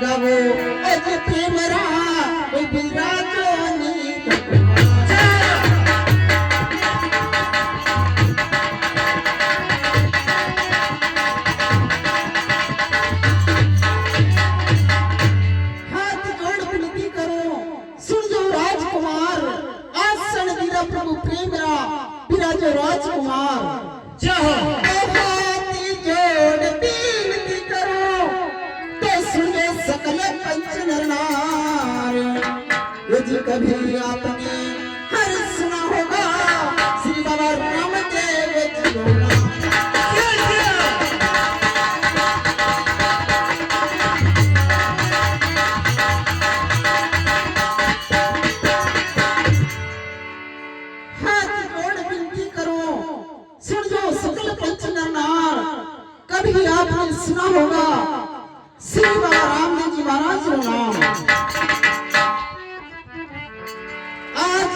गावो अज प्रेम रा विराजो नी हाथ जोड़ विनती करो सुन जो राजकुमार आसन दीरा प्रभु प्रेम रा विराजो राजकुमार जय हो सकल पंच नरनार यदि कभी आपने हर सुना होगा श्री बाबा रामदेव जी बोला हाथ जोड़ विनती करो सुन जो सकल पंच नरनार कभी आपने सुना होगा श्री बाबा रामदेव जी महाराज का नाम आज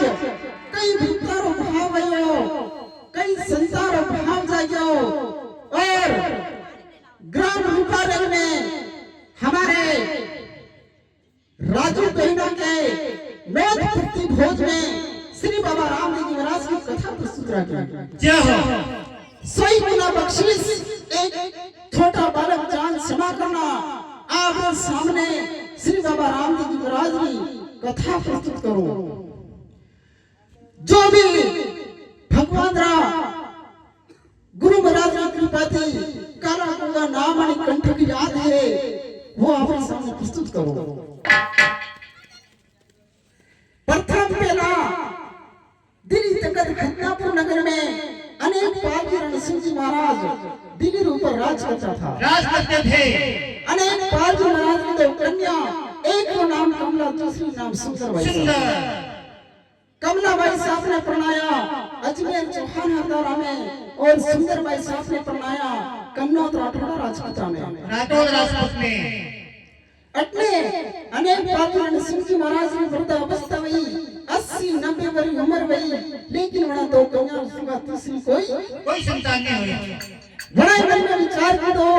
कई भक्तों भाव आयो कई संसारों भाव जागो और ग्राम रूपारेल में हमारे राजू बहनों के नौत भक्ति भोज में श्री बाबा रामदेव जी महाराज की कथा प्रस्तुत रखी जय हो 100 गुना बख्शीश एक छोटा बालक जान क्षमा करना आप सामने श्री बाबा रामदेव जी महाराज की कथा प्रस्तुत करो जो भी भगवान रा गुरु महाराज की कृपा थी काला कुंगा नाम आणि कंठ की याद है वो आपके सामने प्रस्तुत करो प्रथम पहला दिल्ली तक खन्नापुर नगर में अनेक पाल के रणसिंह जी महाराज दिल्ली ऊपर राज करता था राज करते थे अनेक पाल जी महाराज की दो कन्या एक का नाम कमला दूसरी नाम सुंदरबाई कमलाबाई साहब ने प्रणाया अजमेर चौहान हरदारा में और सुंदरबाई साहब ने प्रणाया कन्नौज राठौड़ राजपूत में राठौड़ राजपूत में अटले अनेक पाल जी रणसिंह जी महाराज की वृद्ध अवस्था हुई 80-90 वर्ष उम्र हुई लेकिन वहां दो कन्या सुगा तीसरी कोई संतान नहीं हुई बड़ा मन में विचार की दो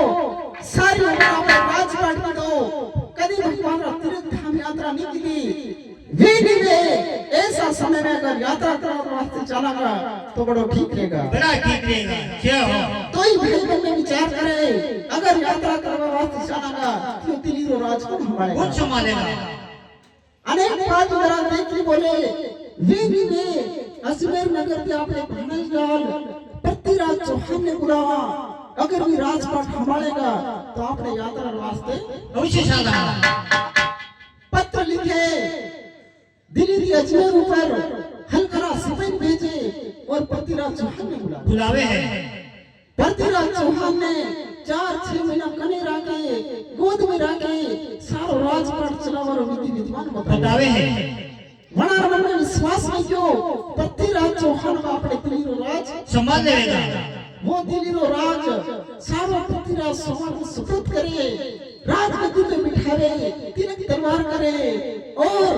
सारी उम्र आप राजपाट की दो कभी भगवान का तीर्थ धाम यात्रा नहीं की वे ऐसा समय में अगर यात्रा करने वास्ते चलागा तो बड़ा ठीक रहेगा बड़ा ठीक रहेगा क्या हो तो ही भाई मन में विचार करे अगर यात्रा करने वास्ते चलागा तो दिल्ली रो राज को संभालेगा कौन संभालेगा अनेक बात जरा देखी बोले वे अजमेर नगर के आपने भानज लाल पृथ्वीराज चौहान ने बुलावा अगर भी राजपाट संभालेगा तो आपने यात्रा वास्ते अवश्य चला पत्र लिखे दिल्ली के अजमेर ऊपर हलकरा सिपाही भेजे और पृथ्वीराज चौहान ने बुलावे हैं पृथ्वीराज चौहान ने 4-6 महीना कने राखे गोद में राखे सारो राजपाट चलावर विधि विद्वान बतावे हैं मनार मन में विश्वास नहीं क्यों पृथ्वीराज चौहान का अपने दिल्ली राज संभाल लेगा वो दिल्ली राज सारो पृथ्वीराज चौहान को सुपुर्द करे राजगद्दी पे बिठावे तिलक तलवार करे और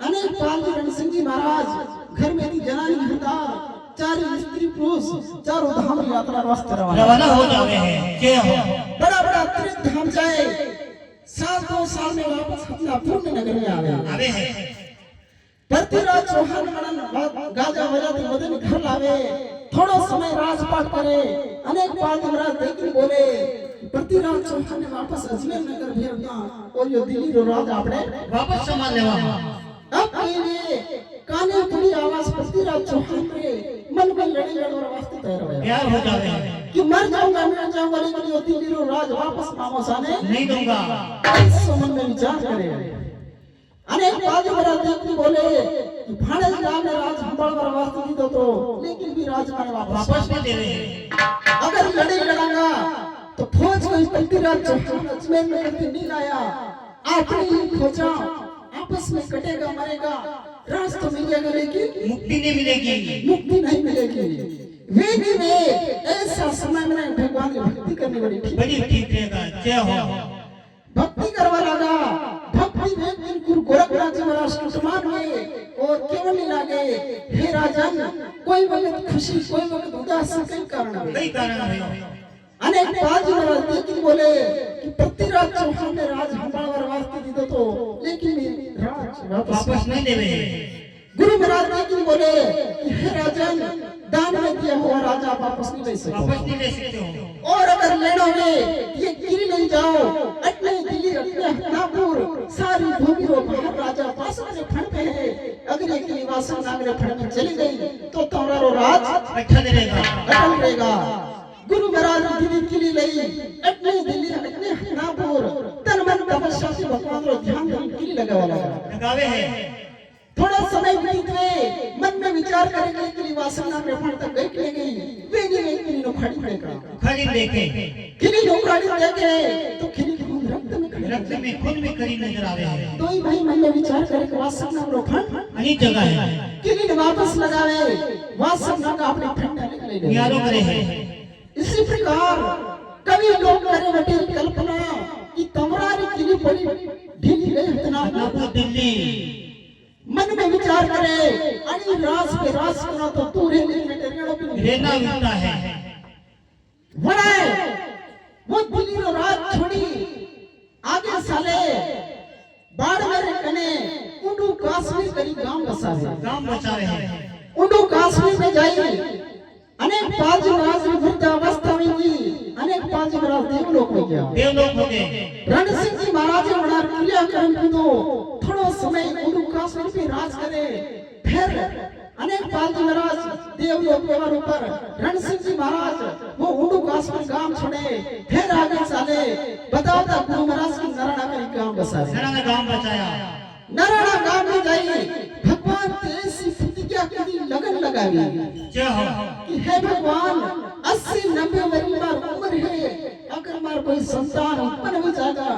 अनेक पाल जी रणसिंह जी महाराज घर में थी जनानी हरदार चार स्त्री पुरुष चारों धाम यात्रा वास्ते रवाना हो जावे हैं क्या हो बड़ा बड़ा तीर्थ धाम जाए 7-2 साल में वापस अपना पूर्ण नगर में आवे हैं पृथ्वीराज चौहान मनन गाजा बजाते बदन घर लावे थोड़ा समय राजपाट करे अनेक पाल महाराज देखी बोले पृथ्वीराज चौहान ने वापस अजमेर नगर भेजना और ये दिल्ली रो राज आपने वापस संभाल लेवा अब ये काने खुली आवाज पृथ्वीराज चौहान के मन में लड़ी लड़वर वास्ते तैयार हो जावे कि मर जाऊंगा लेकिन ये दिल्ली रो राज वापस मामो साने नहीं दूंगा ऐसा मन में विचार करे अनेक बाजी बड़ा देखती बोले कि भाणे राम ने राज संभालकर वास्ते दी तो लेकिन भी राज माने वापस नहीं दे रहे अगर लड़े लड़ांगा तो फौज को पृथ्वीराज चौहान अजमेर में कभी नहीं लाया आपने ही खोजा आपस में कटेगा मरेगा रास्ता मिलेगा लेकिन मुक्ति नहीं मिलेगी मुक्ति नहीं मिलेगी वे ऐसा समय में भगवान की भक्ति करने बड़ी ठीक रहेगा क्या हो भक्ति करवा लगा भक्ति में गुरु गोरखनाथ जी महाराज के समान हुए और केवल नहीं लागे हे राजन कोई वक्त खुशी कोई वक्त उदासी कई कारण है अनेक बाजी महाराज देखी बोले कि पृथ्वीराज चौहान ने राज हमारा वास्ते दीदो तो लेकिन राज वापस नहीं देवे गुरु महाराज देखी बोले कि हे राजन दान में दिया हुआ राजा आप वापस नहीं ले सकते वापस नहीं ले सकते हो और अगर लेना है ये किरी ले जाओ अटने दिल्ली अटने हनापुर सारी भूमि रो बाहर राजा पास में फड़ पे है अगर ये किरी वासन नागरे फड़ में चली गई तो तोरा रो राज अटल रहेगा अटल रहेगा गुरु महाराज दिल्ली किरी लई अटने दिल्ली अटने हनापुर तन मन तपस्या से भगवान रो ध्यान किरी लगावा लगावे है थोड़ा समय बीत गए मन में विचार करेंगे कि वासना में फड़ तक गई के गई वे नहीं कि नो खड़ी पड़ेगा खड़ी देखे किनी नो खड़ी देखे तो किनी की खून रक्त में खुद में खड़ी नजर आवे है तो ही भाई मन में विचार करे कि वासना रो फड़ अनी जगह है किनी ने वापस लगावे वासना का अपने फंडा निकले यारो करे है इसी प्रकार कवि लोग करे बटे कल्पना कि तमरारी किनी पड़ी ढीली गई इतना नापो दिल्ली मन में विचार करे अनी रास पे रास करो तो तू रहना मिलता है बड़े वो दिल्ली रो रात छोड़ी आगे साले बाढ़ मेरे कने उंडू कश्मीर करी गांव बसा रहे हैं उंडू कश्मीर में जाई अनेक पाजी महाराज वृद्धावस्था में जी अनेक पाजी महाराज देवलोक में गया देवलोक हो गए रण सिंह जी महाराज बना क्रिया कर्म की तो थोड़ा समय उंडू कश्मीर पे राज करे फिर अनेक पाजी महाराज देवलोक के ऊपर रण सिंह जी महाराज वो उंडू कश्मीर गांव छोड़े फिर आगे चले बताओ ता गुरु महाराज की नराणा में गांव बसा नराणा गांव बचाया नराणा गांव में जाई भगवान तेसी प्रतिज्ञा की लगन लगावी जय हो कि हे भगवान 80-90 वर्ष बार उम्र है अगर मार कोई संतान उत्पन्न हो जाएगा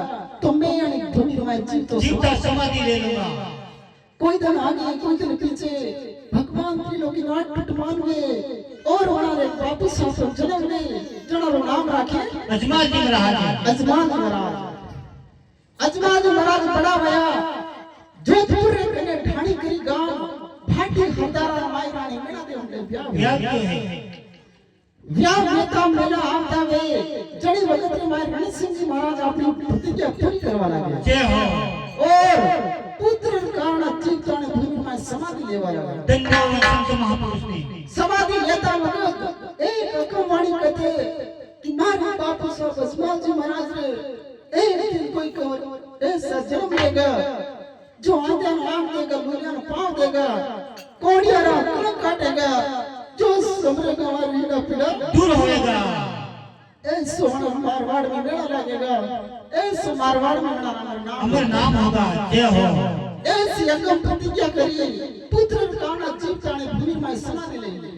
तो मैं यानी भूमि में जीवता समाधि ले लूंगा कोई दिन आगे कोई दिन पीछे भगवान की लोगी नाट टटमान में और हमारे वापस से जन्म में जड़ा नाम रखे अजमान जी महाराज अजमान महाराज बड़ा भया जोधपुर ने ढाणी करी गांव भाटी हरदारा माई रानी मेला दे उनके ब्याह क्यों है व्याह नेता मेला आता वे जड़ी वक्त में माय रण सिंह जी महाराज अपनी प्रतिज्ञा पूरी करवा लगे जय हो और पुत्र कारण चित्तन भूमि में समाधि लेवा लगा धन्यवाद संत महापुरुष ने समाधि लेता वक्त एक अकवाणी कहते कि मारे बापू सो बसमा जी महाराज ने एक दिन कोई को ऐसा जन्म लेगा जो आंधे नाम देगा दुनिया को पाँव देगा कोड़ियारा कलम काटेगा जो समरे का रीड़ा पीड़ा दूर होएगा ऐसो मारवाड़ में मेला लगेगा ऐसो मारवाड़ में मेरा अमर नाम होगा जय हो ऐसी अगम प्रतिज्ञा करिए पुत्र काना जीव जाने भूमि में समाधि लेंगे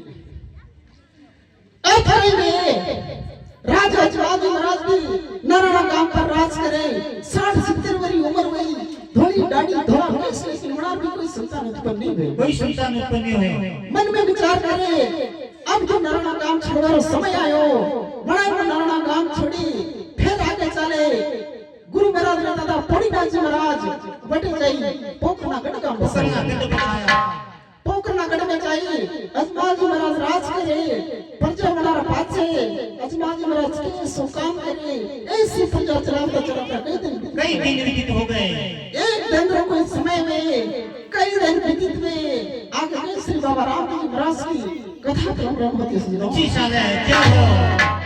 अथई में राजा जवाजी महाराज भी नारायण गांव पर राज करे 60-70 वर्ष उम्र हुई धोली डाडी धोला कैसे सिमड़ा भी कोई संतान उत्पन्न नहीं हुई कोई संतान उत्पन्न नहीं हुए मन में विचार करे अब जो नारायण गांव छोड़ने समय आयो बड़ा नारायण गांव छोड़ी फिर आगे चले गुरु महाराज ने दादा पड़ी बाजी महाराज बटे जाई पोखना गढ़ गांव बसाया पोखना गढ़ में जाई अजमान जी महाराज राज करे प्रजा मनारा पाछे अजमान जी महाराज के सो काम करे ऐसी प्रजा चलाता कई दिन व्यतीत हो गए एक दिन रो कोई समय में कई दिन व्यतीत में आगे श्री बाबा रामदेव जी महाराज की कथा क्रम होती है जी साले जय हो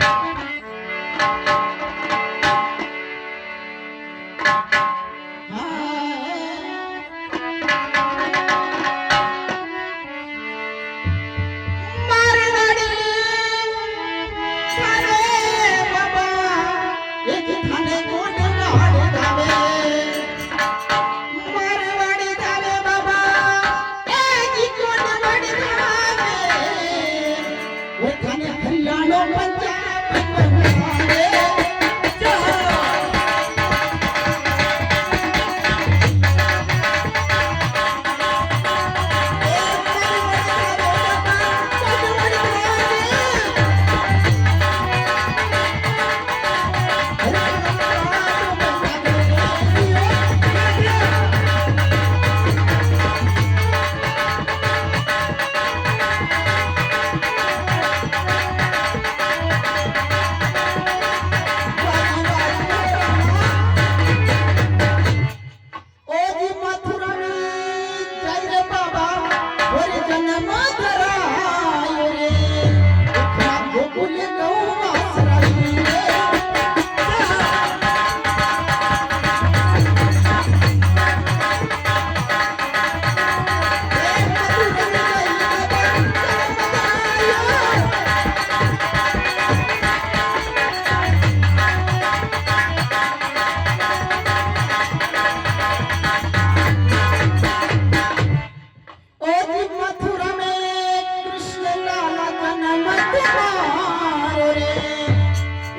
मारो रे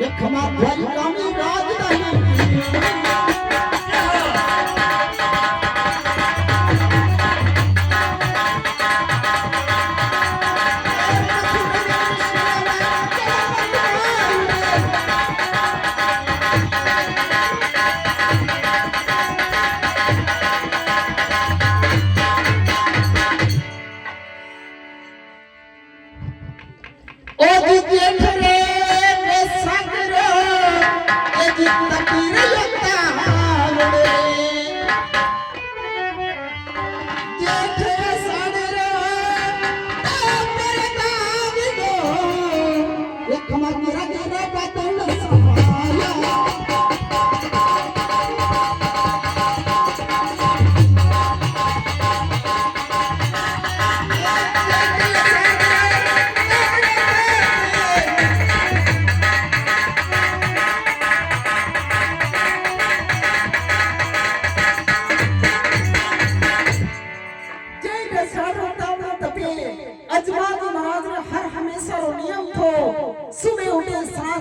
ये खमा द्वारिका में राजधानी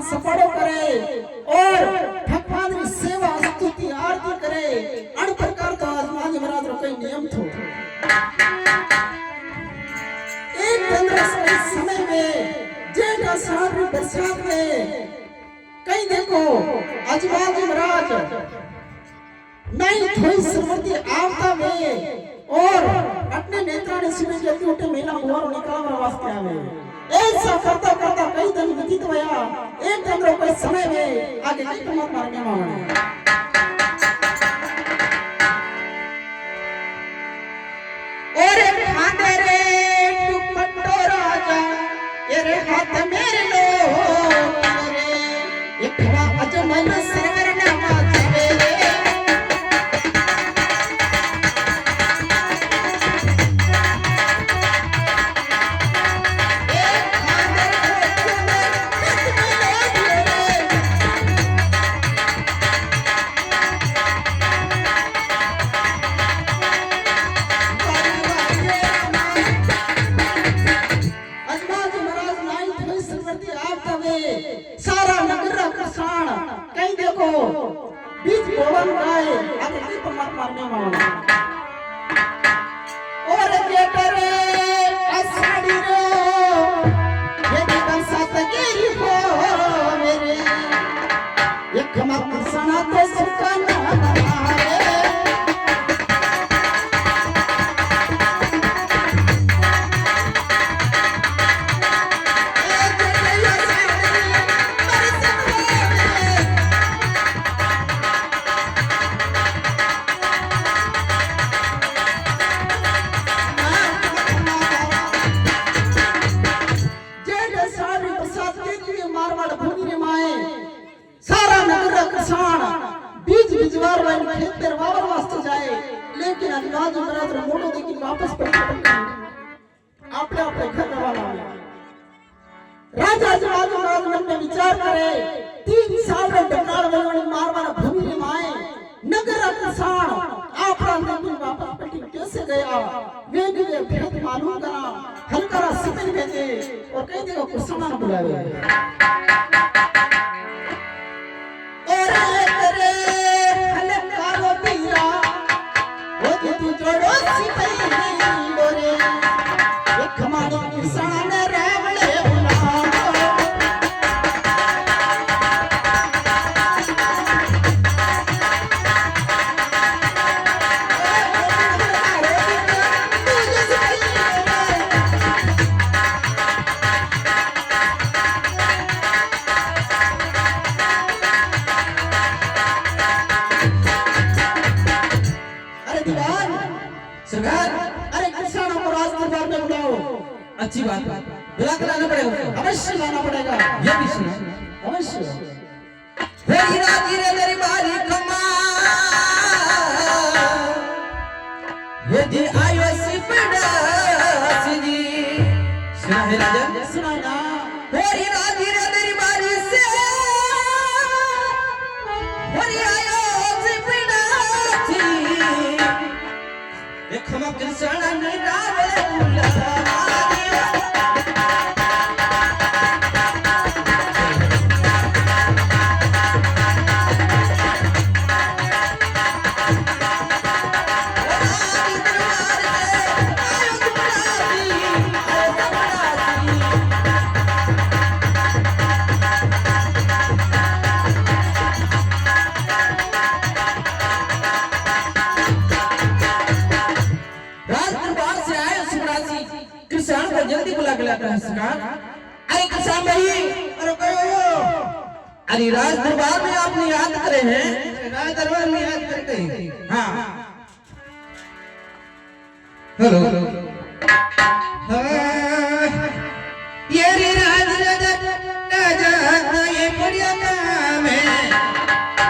सफाड़ो करे और भगवान की सेवा स्तुति आरती करे अन प्रकार तो आजमान महाराज रो कोई नियम थो एक समय में जेठा साल री बरसात में कहीं देखो आजमान महाराज नहीं थोड़ी समृद्धि आवता में और अपने नेत्रा ने सुने जल्दी उठे मेला मोर निकालने वास्ते आवे ऐसा करता करता कई दिन व्यतीत हुआ एक दिन रो कोई समय में आगे की कमर मारने वाला और खांदे रे दुपट्टो राजा ये रे हाथ मेरे लो रे ये खवा अजमल सरवर नामा जावे रे सारा नगर रक्षण कहीं देखो बीच गोवन गाए आगे की पमार मारने वाला और गेटर असाड़ी रो ये बरसात गिरी हो मेरे ये खमा किसना तो सुकाना बीज बिजवार वाले खेत पर वावर वास्ते जाए लेकिन अंदाज महाराज रो मोटो देखी वापस पलट आपने अपने घर वाला राजा जवाज महाराज मन में विचार करे 3 साल रे डकाल वाले मार वाला भूमि रे माए नगर किसान आपरा देखी वापस पलट कैसे गया वे भेद मालूम करा हलकरा सिमन भेजे और कह देगा कुसना न बुलावे अच्छी बात है बुला कर लाना पड़ेगा अवश्य लाना पड़ेगा ये भी सुनो अवश्य हीरा गिरे मेरी बारी कमा ये जी आयो सिपड़ा जी सुना है राजा सुना ना हीरा गिरे मेरी बारी से हरी आयो सिपड़ा जी एक हम कृष्ण ने रावले बुला अरे किसान भाई, अरे कहो अरे राज दरबार में आपने याद करे हैं? राज दरबार में याद करते हैं। हाँ हेलो ये रे राज राजा ये बढ़िया काम है।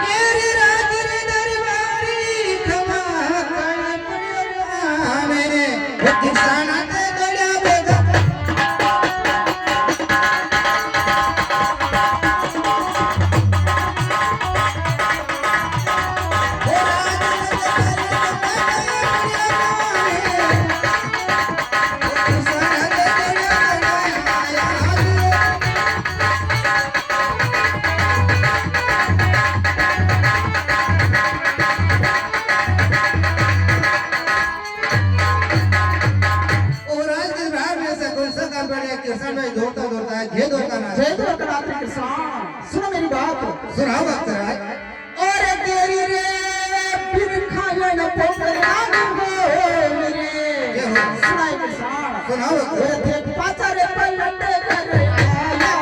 ये रे राज दरबारी खमा ये बढ़िया काम है। वो किसान आते गड़ा बेगा किसान भाई दौड़ता दौड़ता है ये दौड़ता ना जय दौड़ता रात्रि किसान सुनो मेरी बात सुनाओ वक्त और तेरी रे फिर खाया न पोकर आगे हो मेरे ये हो सुनाई किसान सुनाओ वक्त देख पाचा रे पलटे कर आया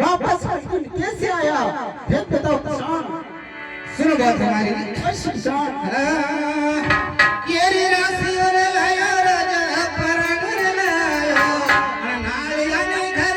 वापस कैसे आया फिर बताओ किसान सुनो बात हमारी किसान ये रे राशि और लाया राजा परंग लाया नालिया ने घर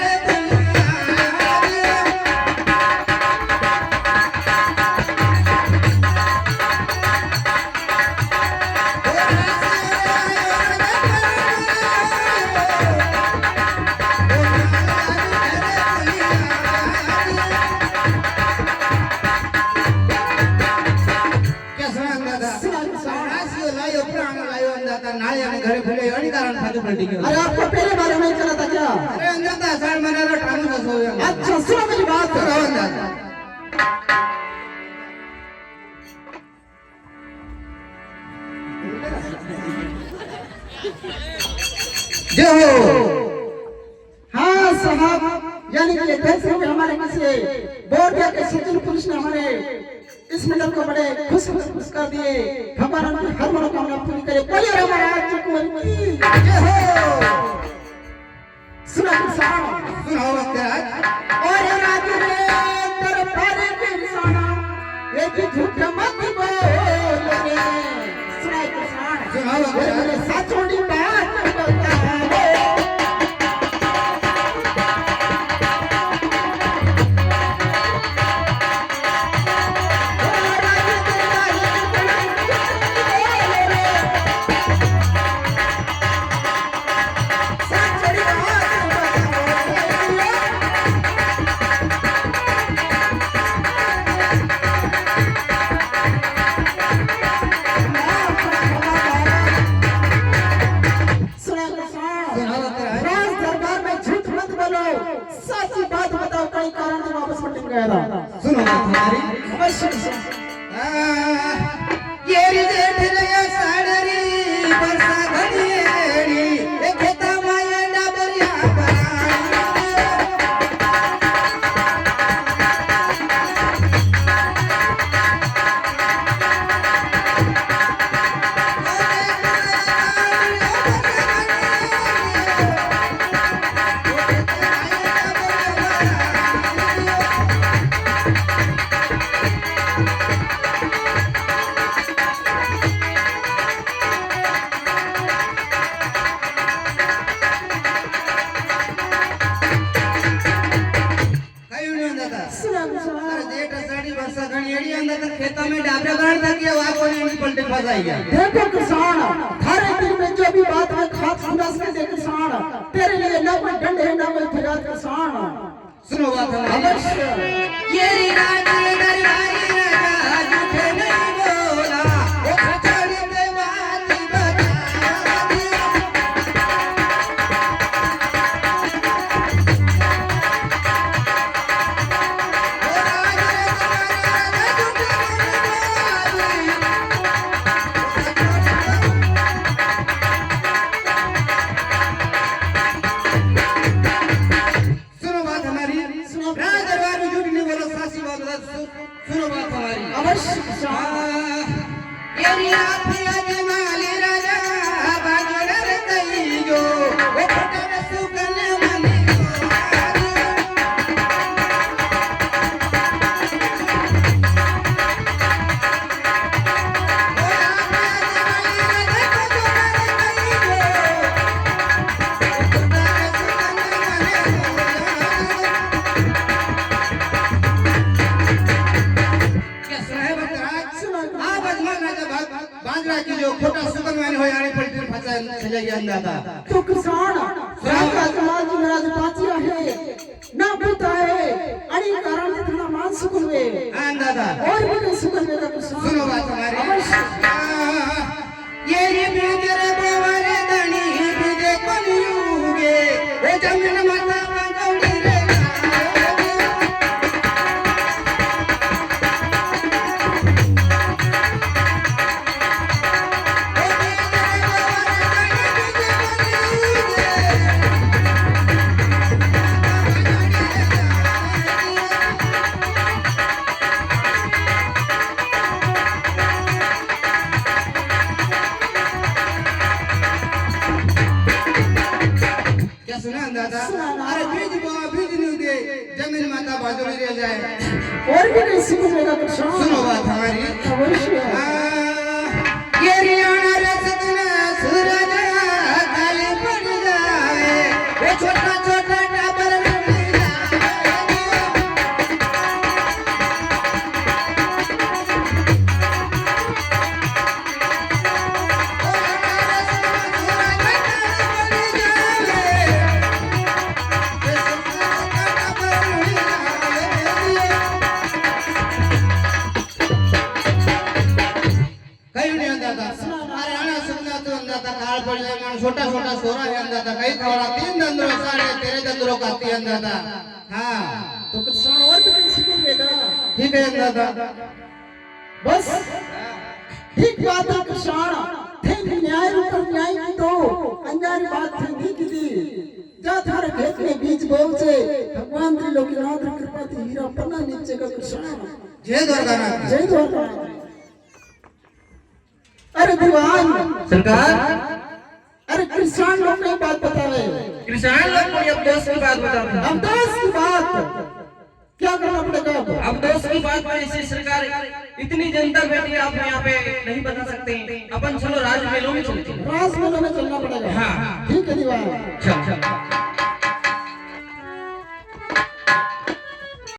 घरे खुले अड़ी कारण खाते पलटी गए। अरे आपको पहले बारे में चला था क्या? अरे अंदर था साल मना रो ठाणू बस हो गया। अच्छा सुनो मेरी बात करो अंदर। जो हाँ साहब यानी कि देश में हमारे किसी बोर्ड के सचिन पुरुष ने हमारे इस मिलन को बड़े खुश कर दिए। भगवान उनकी हर मनोकामना पूरी करे। बोलिए राम राज्य कुंवर की जय हो। सुनो किसान सुनो और राज रे दरबार के किसाना एक झूठ मत बोल रे। सुनाई किसान सुनो साचोड़ी बात बता रे। सुनो हमारी ये जेठ रया साड़री बरसा घड़िएड़ी एक खेता माया डाबरिया देखो किसान थारे दिल में जो भी बात है खास खुदा से दे किसान तेरे लिए ना कोई दंड है ना कोई फरियाद किसान सुनो बात अवश्य ये राज दरबारी राजा झूठे नहीं बोला वो खचड़ी के बात बता दिया दादा सुनो बात हमारी अवश्य किसान येरी आफिया जमाली राजा बाजार कई जो वो फटर सुकन मनी बांद्रा की जो खोटा सुकन मैंने हो यानी पलटी फसा चला गया अंदाजा तो किसान राजा समाज महाराज पाचिया है ना पुता है आणि कारण थोड़ा मान सुकुनवे अंदाजा और भी कोई सुकुनवे का किसान सुनो बात हमारी अवश्य ये रे बेजरे बावरे दनी बिजे कोलियुगे ओ जमीन माता बांगौली रे अरे बीज नहीं दे जमीन माता बाजूरी रह जाए और भी कोई सुकुनवे का किसान सुनो बात हमारी अवश्य ये रियाना रसगुल्ला सूरज काले पड़ जाए वो छोटा छोटा टाबर मिल छोटा छोटा सोरा है अंदाजा कई खवड़ा 3 दंदरों साढ़े 13 दंदरों का 3 अंदाजा हाँ तो किसान और भी कोई सुकुनवे का ठीक है अंदाजा बस ठीक बात है किसान थे न्याय ऊपर न्याय की तो अंजारी बात थी नहीं की थी जा थारे खेत में बीज बोल से भगवान त्रिलोकीनाथ की कृपा थी हीरा पन्ना नीचे का किसान जय द्वारकानाथ जय द्वारकानाथ अरे दीवान सरकार अरे किसान लोग को बात बतावे किसान लोग को अब दोस्त की बात बताते अब दोस्त की बात क्या करना पड़ेगा अब दोस्त की बात में इसे सरकार इतनी जनता बैठी है आप यहाँ पे नहीं बता सकते अपन चलो राज मेलों में चलते हैं राज मेलों में चलना पड़ेगा हाँ ठीक है दीवान चल